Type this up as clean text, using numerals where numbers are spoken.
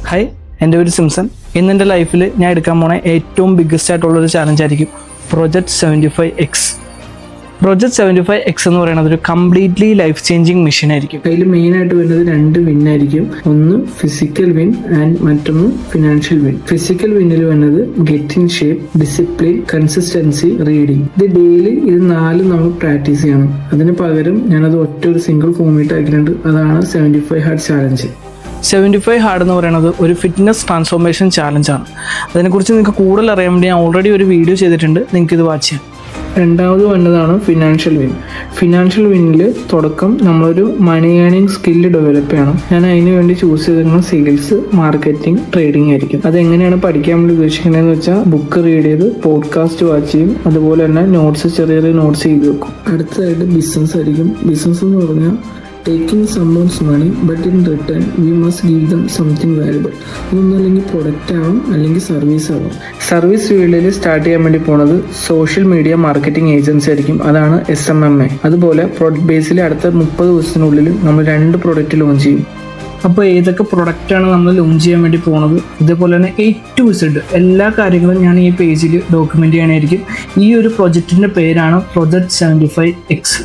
Hi, എൻ്റെ പേര് Simpson. ഇന്നെൻ്റെ ലൈഫിൽ ഞാൻ എടുക്കാൻ പോണ ഏറ്റവും ബിഗ്ഗസ്റ്റ് ആയിട്ടുള്ളൊരു ചാലഞ്ച് ആയിരിക്കും പ്രൊജക്റ്റ് 75X. പ്രൊജക്റ്റ് 75X എന്ന് പറയുന്നത് ഒരു കംപ്ലീറ്റ്ലി ലൈഫ് ചേഞ്ചിങ് മിഷൻ ആയിരിക്കും. അതിൽ മെയിനായിട്ട് വരുന്നത് 2 വിന്നായിരിക്കും. ഒന്ന് ഫിസിക്കൽ വിൻ ആൻഡ് മറ്റൊന്ന് ഫിനാൻഷ്യൽ വിൻ. ഫിസിക്കൽ വിന്നിൽ വരുന്നത് get in shape, discipline, consistency, reading. ഇത് ഡെയിലി 4 നമ്മൾ പ്രാക്ടീസ് ചെയ്യണം. അതിന് പകരം ഞാനത് ഒരു സിംഗിൾ ഫോമിട്ട് ആക്കിയിട്ടുണ്ട്. അതാണ് 75 ഹാർഡ് ചാലഞ്ച്. 75 ഹാർഡ് എന്ന് പറയുന്നത് ഒരു ഫിറ്റ്നസ് ട്രാൻസ്ഫോർമേഷൻ ചാലഞ്ചാണ്. അതിനെക്കുറിച്ച് നിങ്ങൾക്ക് കൂടുതൽ അറിയാൻ വേണ്ടി ഞാൻ ഓൾറെഡി ഒരു വീഡിയോ ചെയ്തിട്ടുണ്ട്, നിങ്ങൾക്ക് ഇത് വാച്ച് ചെയ്യാം. രണ്ടാമത് വന്നതാണ് ഫിനാൻഷ്യൽ വിൻ. ഫിനാൻഷ്യൽ വിന്നിൽ തുടക്കം നമ്മളൊരു മണി ഏണിങ് സ്കില്ല് ഡെവലപ്പ് ചെയ്യണം. ഞാൻ അതിന് വേണ്ടി ചൂസ് ചെയ്തിരുന്ന സെയിൽസ്, മാർക്കറ്റിംഗ്, ട്രേഡിംഗ് ആയിരിക്കും. അതെങ്ങനെയാണ് പഠിക്കാൻ വേണ്ടി ഉദ്ദേശിക്കുന്നതെന്ന് വെച്ചാൽ ബുക്ക് റീഡ് ചെയ്ത് പോഡ്കാസ്റ്റ് വാച്ച് ചെയ്യും. അതുപോലെ തന്നെ ചെറിയ ചെറിയ നോട്ട്സ് ചെയ്ത് വെക്കും. അടുത്തതായിട്ട് ബിസിനസ് ആയിരിക്കും. ബിസിനസ് എന്ന് പറഞ്ഞാൽ taking someone's money but in return we must give them something valuable. അതൊന്നല്ലെങ്കിൽ പ്രൊഡക്റ്റ് ആവും അല്ലെങ്കിൽ സർവീസ് ആവും. സർവീസ് ഫീൽഡിൽ സ്റ്റാർട്ട് ചെയ്യാൻ വേണ്ടി പോണത് സോഷ്യൽ മീഡിയ മാർക്കറ്റിംഗ് ഏജൻസി ആയിരിക്കും. അതാണ് SMMA. അതുപോലെ പ്രൊഡക്റ്റ് ബേസിൽ അടുത്ത 30 ദിവസത്തിനുള്ളിൽ നമ്മൾ 2 പ്രൊഡക്റ്റ് ലോഞ്ച് ചെയ്യും. അപ്പോൾ ഏതൊക്കെ പ്രൊഡക്റ്റാണ് നമ്മൾ ലോഞ്ച് ചെയ്യാൻ വേണ്ടി പോണത്, ഇതേപോലെ തന്നെ A to Z എല്ലാ കാര്യങ്ങളും ഞാൻ ഈ പേജിൽ ഡോക്യുമെൻ്റ് ചെയ്യണമായിരിക്കും. ഈ ഒരു പ്രൊജക്റ്റിൻ്റെ പേരാണ് പ്രൊജക്റ്റ് 75X.